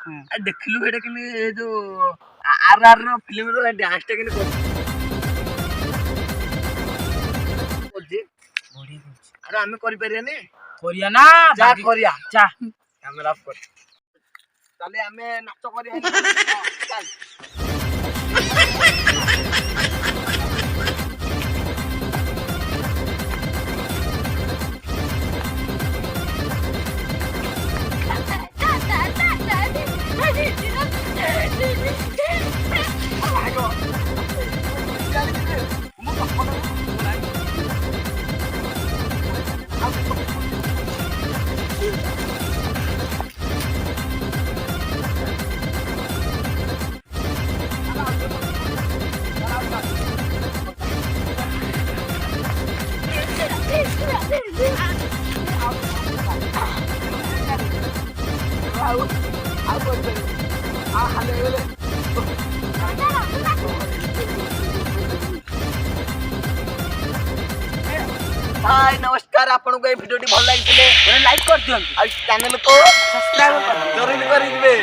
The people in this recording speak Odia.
ଦେଖିଲୁ ଏଇଟା କେମିତି ଏ ଯୋଉ RR ର ଫିଲ୍ମର ଡ୍ୟାନ୍ସ ଟା କେମିତି କରୁଛି ଆରେ ଆମେ କରିପାରିବାନି କରିବା ନା ଯା କରିବା ଯା କ୍ୟାମେରା ଅଫ୍ କର ତାହେଲେ ଆମେ ନାଚ କରିବା ଚାଲ हाय नमस्कार आपन को ए वीडियो भल लागिले लाइक कर दियंतु आ चैनल को सब्सक्राइब कर जरूर कर दिबे।